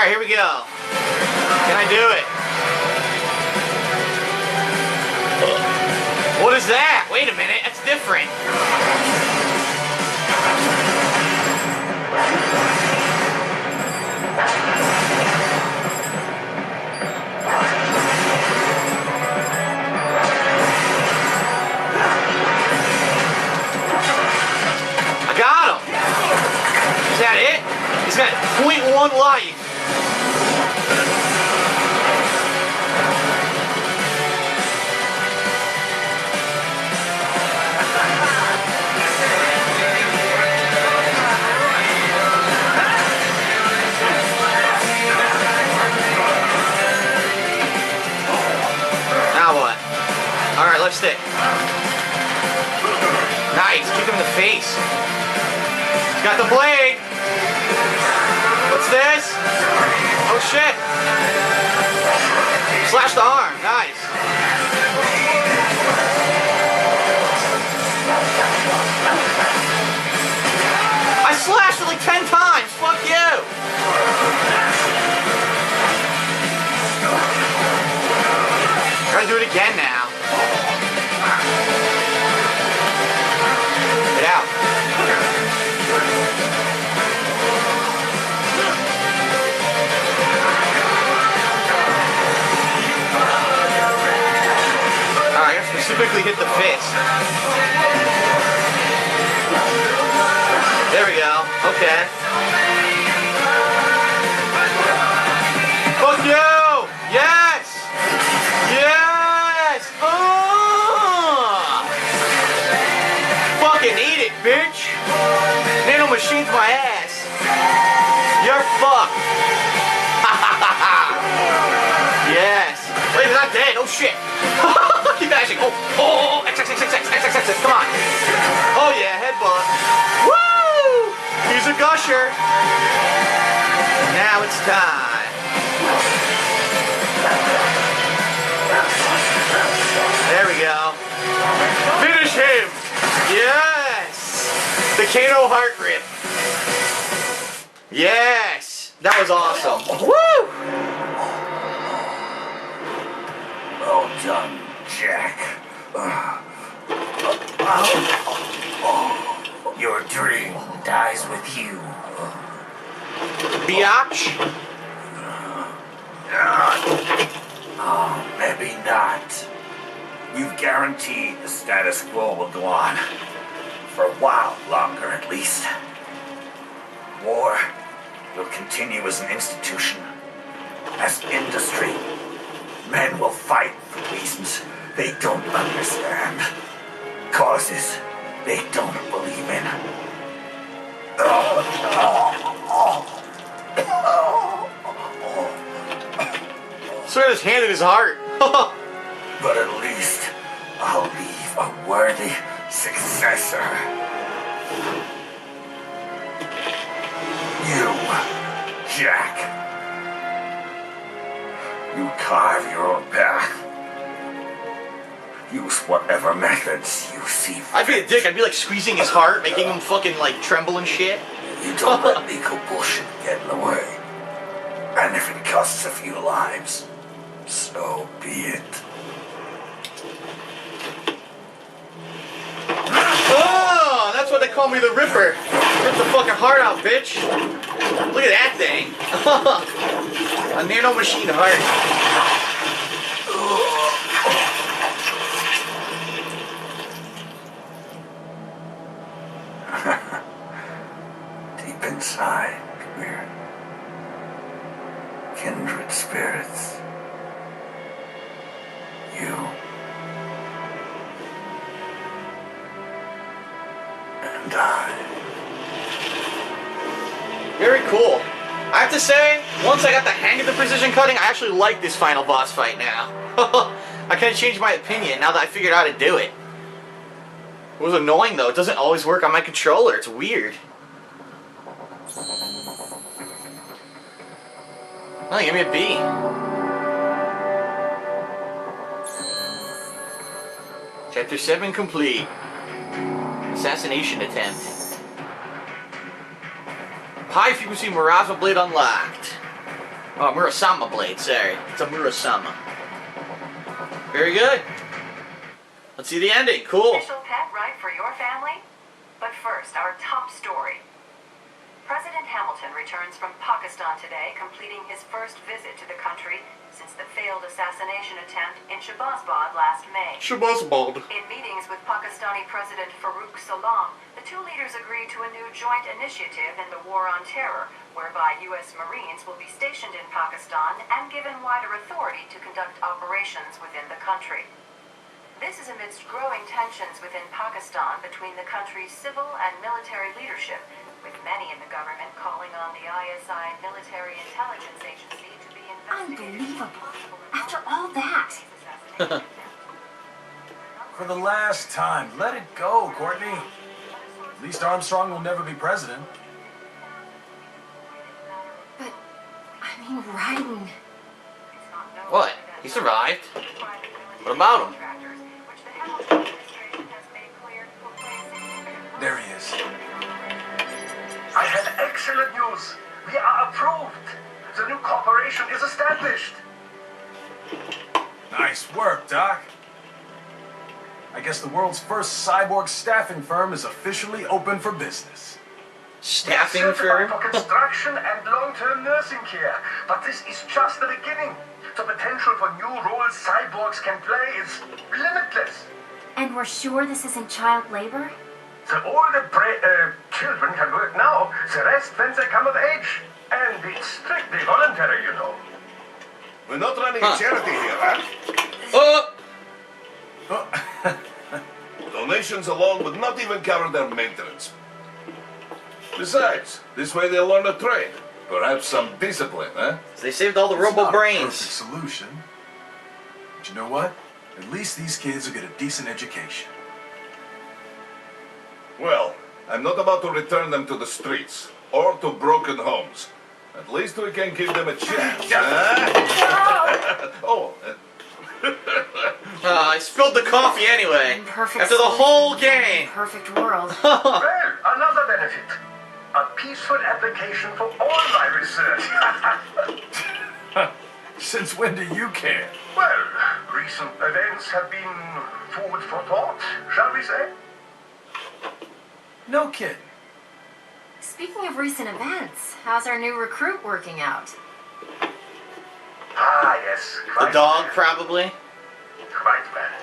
Alright, here we go. Can I do it? What is that? Wait a minute, that's different. I got him. Is that it? He's got 0.1 life. Alright, left stick. Nice, kick him in the face. He's got the blade. What's this? Oh shit. Slash the arm, nice. I slashed it like 10 times, fuck you. Gotta do it again now. Get out. Alright, I gotta specifically hit the fist. There we go. Okay. Fuck you! Yes! Yes! Fucking eat it, bitch! Nano machine's my ass. You're fucked. Yes. Wait, he's not dead. Oh shit. Keep bashing. Oh, X, come on. Oh yeah, headbutt. Woo! He's a gusher. Now it's time. There we go. Finish him. Yes! The Kano heart rip. Yes! That was awesome. Woo! Well done, Jack. Your dream dies with you. Biatch? Maybe not. You've guaranteed the status quo will go on. For a while longer, at least. War will continue as an institution, as industry. Men will fight for reasons they don't understand. Causes they don't believe in. Swear his hand in his heart. But at least I'll leave a worthy successor. You, Jack. You carve your own path. Use whatever methods you see fit. I'd be a dick. I'd be like squeezing his heart, making him fucking like tremble and shit. You don't let legal bullshit get in the way. And if it costs a few lives, so be it. Oh, that's why they call me the Ripper. Rip the fucking heart out, bitch. Look at that thing. A nano machine heart. Deep inside, we're kindred spirits. You and I. Very cool. I have to say, once I got the hang of the precision cutting, I actually like this final boss fight now. I kind of changed my opinion now that I figured out how to do it. It was annoying though, it doesn't always work on my controller, it's weird. Oh, give me a B. Chapter 7 complete. Assassination attempt. High frequency Mirazma blade unlocked. Oh, Murasama blade, sorry. It's a Murasama. Very good. Let's see the ending. Cool. Official pet right for your family? But first, our top story. President Hamilton returns from Pakistan today, completing his first visit to the country since the failed assassination attempt in Shahbazbad last May. Shahbazbad. In meetings with Pakistani President Farooq Salam, the two leaders agreed to a new joint initiative in the war on terror, whereby U.S. Marines will be stationed in Pakistan and given wider authority to conduct operations within the country. This is amidst growing tensions within Pakistan between the country's civil and military leadership, with many in the government calling on the ISI Military Intelligence Agency to be investigated. Unbelievable. After all that. For the last time, let it go, Courtney. At least Armstrong will never be president. But, I mean, Ryden. What? He survived. What about him? There he is. I have excellent news. We are approved. The new corporation is established. Nice work, Doc. I guess the world's first cyborg staffing firm is officially open for business. Staffing Certified firm? for construction and long-term nursing care. But this is just the beginning. The potential for new roles cyborgs can play is limitless. And we're sure this isn't child labor? The older children can work now, the rest when they come of age. And it's strictly voluntary, you know. We're not running a charity here, huh? Oh! Donations alone would not even cover their maintenance. Besides, this way they'll learn a trade. Perhaps some discipline, huh? They saved all the It's robo not a brains. perfect solution. But you know what? At least these kids will get a decent education. Well, I'm not about to return them to the streets or to broken homes. At least we can give them a chance, huh? Oh, I spilled the coffee anyway. Perfect After the solution. whole game. Perfect world. Well, another benefit. A peaceful application for all my research. Since when do you care? Well, recent events have been food for thought, shall we say? No kidding. Speaking of recent events, how's our new recruit working out? Ah, yes. The Quite dog, well. probably. Quite well.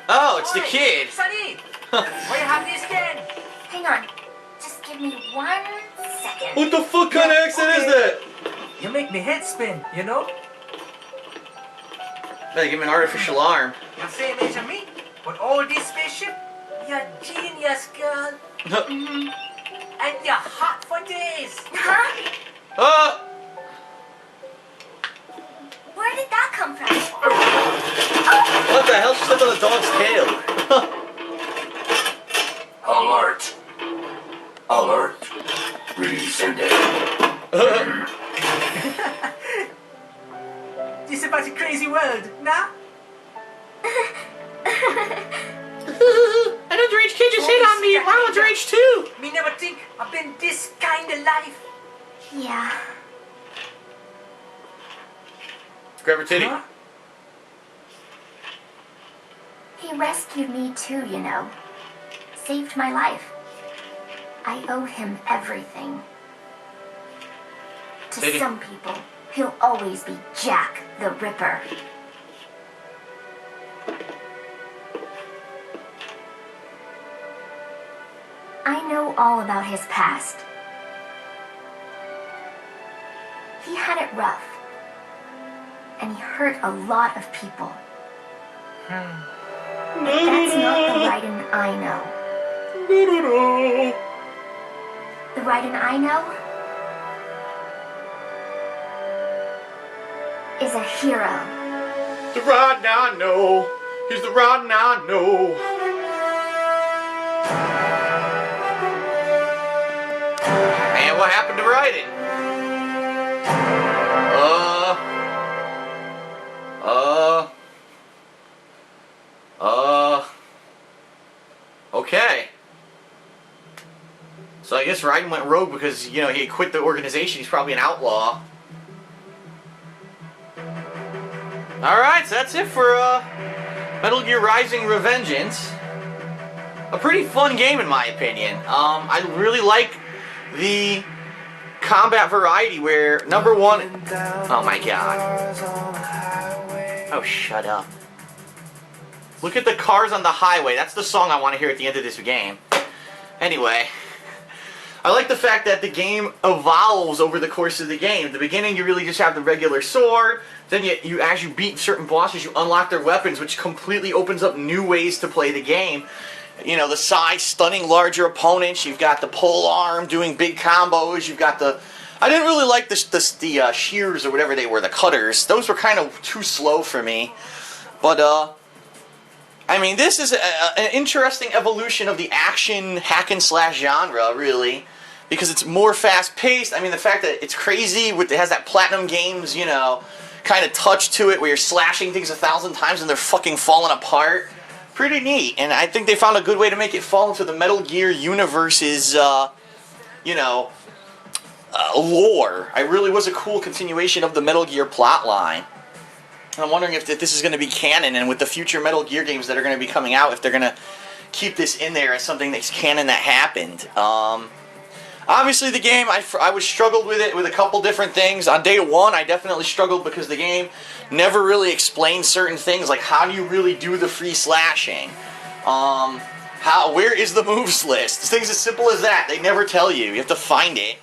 Oh, it's the kid. Sonny! Why you have this again? Hang on. Just give me 1 second. What the fuck kind of accent is that? You make me head spin, you know? Better give me an artificial arm. You're same age as me, but all this spaceship, you're genius, girl. And you're hot for days. Huh? Oh! Where did that come from? What the hell? She stepped on the dog's tail. Alert. Alert. Rescinded. This is about a crazy world, nah? An underage kid just hit on me. I'm underage too. Me never think I've been this kind of life. Yeah. Grab her titty. Huh? He rescued me too, you know. Saved my life. I owe him everything. To Titty. some people, he'll always be Jack the Ripper. I know all about his past. He had it rough. And he hurt a lot of people. But that's not the Raiden I know. The Raiden I know is a hero. The Raiden I know. He's the Raiden I know. And what happened to Raiden? Okay. So I I guess Raiden went rogue because, you know, he quit the organization. He's probably an outlaw. Alright, so that's it for Metal Gear Rising Revengeance. A pretty fun game in my opinion. I really like the combat variety where, number one... Oh my god. Oh, shut up. Look at the cars on the highway. That's the song I want to hear at the end of this game. Anyway, I like the fact that the game evolves over the course of the game. At the beginning, you really just have the regular sword. Then you as you beat certain bosses, you unlock their weapons, which completely opens up new ways to play the game. You know, the size, stunning larger opponents. You've got the pole arm doing big combos. You've got the... I didn't really like the shears or whatever they were, the cutters. Those were kind of too slow for me. But, I mean, this is an interesting evolution of the action hack-and-slash genre, really. Because it's more fast-paced. I mean, the fact that it's crazy, it has that Platinum Games, you know, kind of touch to it where you're slashing things 1,000 times and they're fucking falling apart. Pretty neat. And I think they found a good way to make it fall into the Metal Gear universe's, you know, lore. It really was a cool continuation of the Metal Gear plotline. I'm wondering if this is going to be canon, and with the future Metal Gear games that are going to be coming out, if they're going to keep this in there as something that's canon that happened. Obviously, the game, I was struggled with it with a couple different things. On day one, I definitely struggled because the game never really explained certain things, like how do you really do the free slashing? Where is the moves list? Things as simple as that. They never tell you. You have to find it.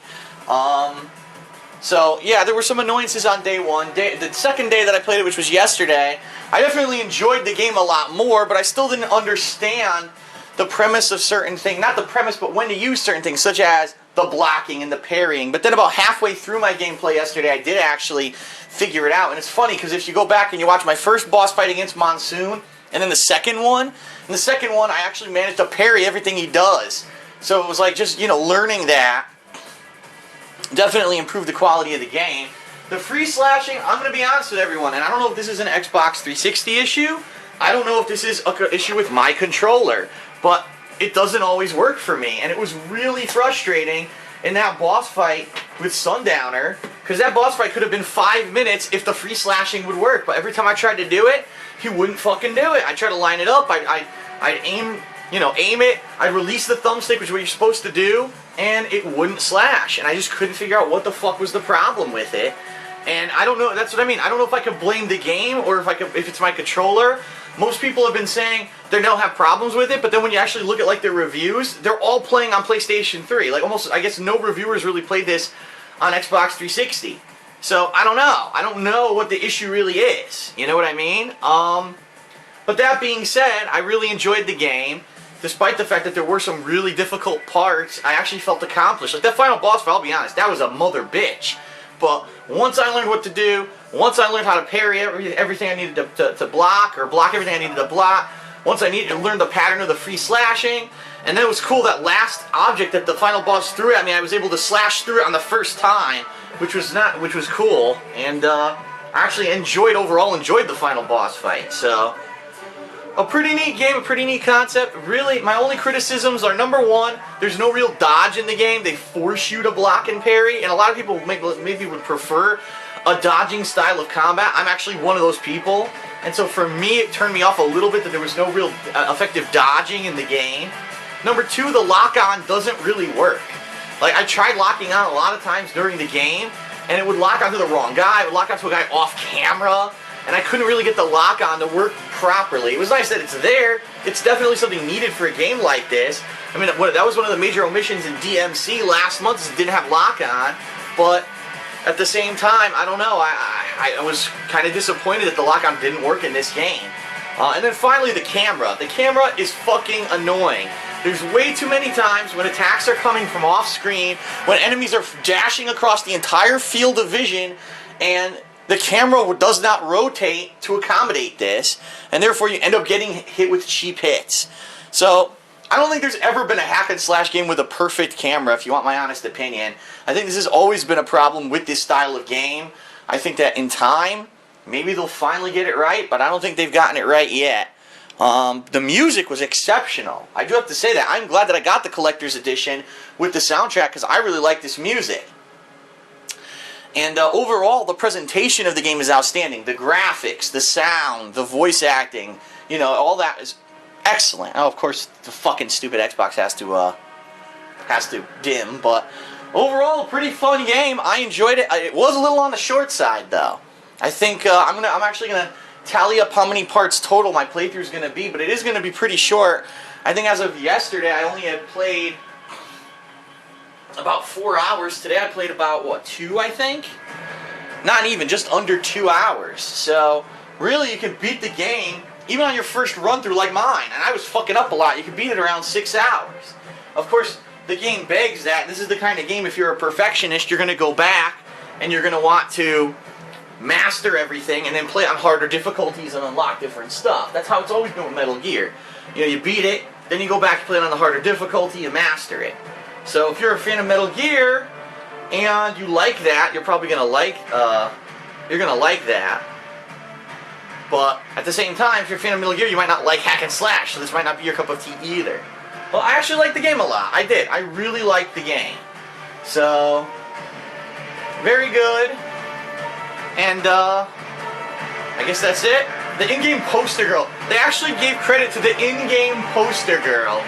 So, yeah, there were some annoyances on day one. The second day that I played it, which was yesterday, I definitely enjoyed the game a lot more, but I still didn't understand the premise of certain things. Not the premise, but when to use certain things, such as the blocking and the parrying. But then about halfway through my gameplay yesterday, I did actually figure it out. And it's funny, because if you go back and you watch my first boss fight against Monsoon, and then the second one, I actually managed to parry everything he does. So it was like just, you know, learning that definitely improved the quality of the game. The free slashing, I'm going to be honest with everyone, and I don't know if this is an Xbox 360 issue. I don't know if this is an issue with my controller, but it doesn't always work for me. And it was really frustrating in that boss fight with Sundowner, because that boss fight could have been 5 minutes if the free slashing would work. But every time I tried to do it, he wouldn't fucking do it. I tried to line it up, I'd aim it, I'd release the thumbstick, which is what you're supposed to do, and it wouldn't slash. And I just couldn't figure out what the fuck was the problem with it. And I don't know, that's what I mean. I don't know if I could blame the game or if it's my controller. Most people have been saying they don't have problems with it, but then when you actually look at like their reviews, they're all playing on PlayStation 3. Like almost, I guess no reviewers really played this on Xbox 360. So I don't know. I don't know what the issue really is. You know what I mean? But that being said, I really enjoyed the game. Despite the fact that there were some really difficult parts, I actually felt accomplished. Like that final boss fight, I'll be honest, that was a mother bitch. But once I learned what to do, once I learned how to parry everything I needed to block, or block everything I needed to block, once I needed to learn the pattern of the free slashing, and then it was cool, that last object that the final boss threw at me, I was able to slash through it on the first time, which was cool, and I actually overall enjoyed the final boss fight. So a pretty neat game, a pretty neat concept. Really, my only criticisms are, number one, there's no real dodge in the game. They force you to block and parry, and a lot of people maybe would prefer a dodging style of combat. I'm actually one of those people, and so for me, it turned me off a little bit that there was no real effective dodging in the game. Number two, the lock-on doesn't really work. Like, I tried locking on a lot of times during the game, and it would lock onto the wrong guy, it would lock onto a guy off camera, and I couldn't really get the lock-on to work properly. It was nice that it's there. It's definitely something needed for a game like this. I mean, that was one of the major omissions in DMC last month, is it didn't have lock-on, but at the same time, I don't know, I was kind of disappointed that the lock-on didn't work in this game. And then finally, the camera. The camera is fucking annoying. There's way too many times when attacks are coming from off-screen, when enemies are dashing across the entire field of vision, and the camera does not rotate to accommodate this, and therefore you end up getting hit with cheap hits. So, I don't think there's ever been a hack-and-slash game with a perfect camera, if you want my honest opinion. I think this has always been a problem with this style of game. I think that in time, maybe they'll finally get it right, but I don't think they've gotten it right yet. The music was exceptional. I do have to say that. I'm glad that I got the collector's edition with the soundtrack because I really like this music. And overall, the presentation of the game is outstanding. The graphics, the sound, the voice acting, you know, all that is excellent. Oh, of course, the fucking stupid Xbox has to dim, but overall, a pretty fun game. I enjoyed it. It was a little on the short side, though. I think I'm actually gonna tally up how many parts total my playthrough is gonna be, but it is gonna be pretty short. I think as of yesterday, I only had played about 4 hours. Today I played about, what, 2, I think? Not even, just under 2 hours. So, really, you can beat the game, even on your first run through like mine. And I was fucking up a lot. You can beat it around 6 hours. Of course, the game begs that. This is the kind of game, if you're a perfectionist, you're going to go back and you're going to want to master everything and then play on harder difficulties and unlock different stuff. That's how it's always been with Metal Gear. You know, you beat it, then you go back and play it on the harder difficulty and master it. So if you're a fan of Metal Gear and you like that, you're probably gonna like that. But at the same time, if you're a fan of Metal Gear, you might not like hack and slash, so this might not be your cup of tea either. Well, I actually liked the game a lot. I did. I really liked the game. So, very good. And I guess that's it. The in-game poster girl. They actually gave credit to the in-game poster girl.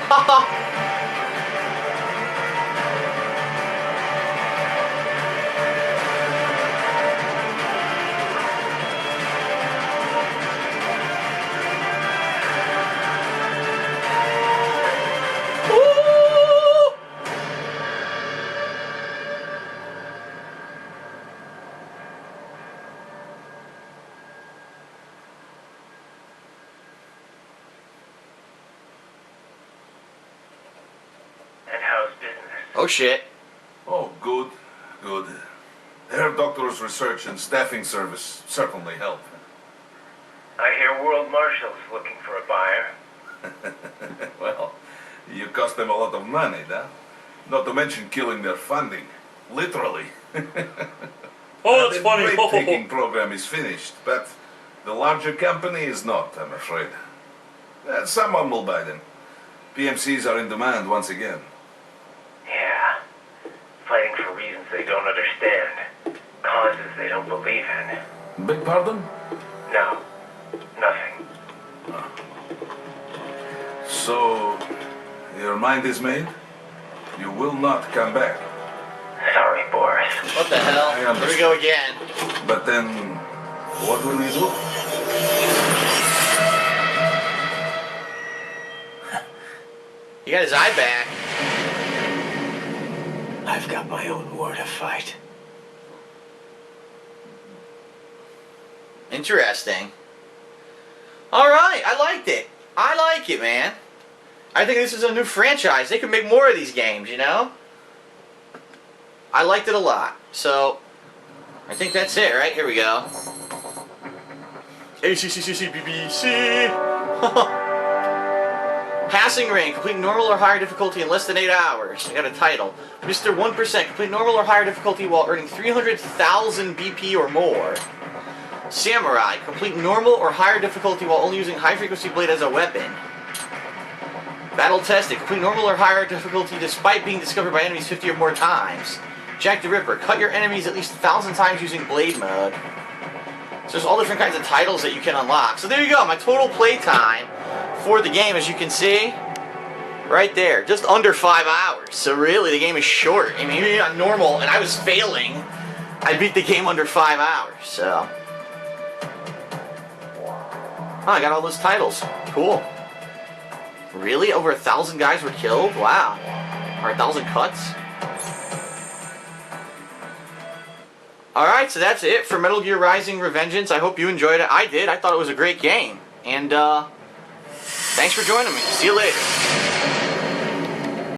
Oh shit. Oh, good, good. Herr Doctor's research and staffing service certainly help. I hear World Marshal's looking for a buyer. Well, you cost them a lot of money, huh? Not to mention killing their funding. Literally. Oh, that's the funny. rate-taking program is finished, but the larger company is not, I'm afraid. Someone will buy them. PMCs are in demand once again. Yeah. Fighting for reasons they don't understand. Causes they don't believe in. Beg pardon? No. Nothing. So, your mind is made? You will not come back. Sorry, Boris. What the hell? Here we go again. But then, what will you do? He got his eye back. I've got my own war to fight. Interesting. Alright, I liked it. I like it, man. I think this is a new franchise. They could make more of these games, you know? I liked it a lot. So, I think that's it, right? Here we go. ACCCCBBC. Passing rank, complete normal or higher difficulty in less than 8 hours. I got a title. Mr. 1%, complete normal or higher difficulty while earning 300,000 BP or more. Samurai, complete normal or higher difficulty while only using high frequency blade as a weapon. Battle tested, complete normal or higher difficulty despite being discovered by enemies 50 or more times. Jack the Ripper, cut your enemies at least 1,000 times using blade mode. So there's all different kinds of titles that you can unlock. So there you go, my total play time for the game, as you can see, right there, just under 5 hours. So really, the game is short. I mean, even on normal, and I was failing, I beat the game under 5 hours, so. Oh, I got all those titles. Cool. Really? Over 1,000 guys were killed? Wow. Or 1,000 cuts? Alright, so that's it for Metal Gear Rising Revengeance. I hope you enjoyed it. I did. I thought it was a great game. And, thanks for joining me. See you later.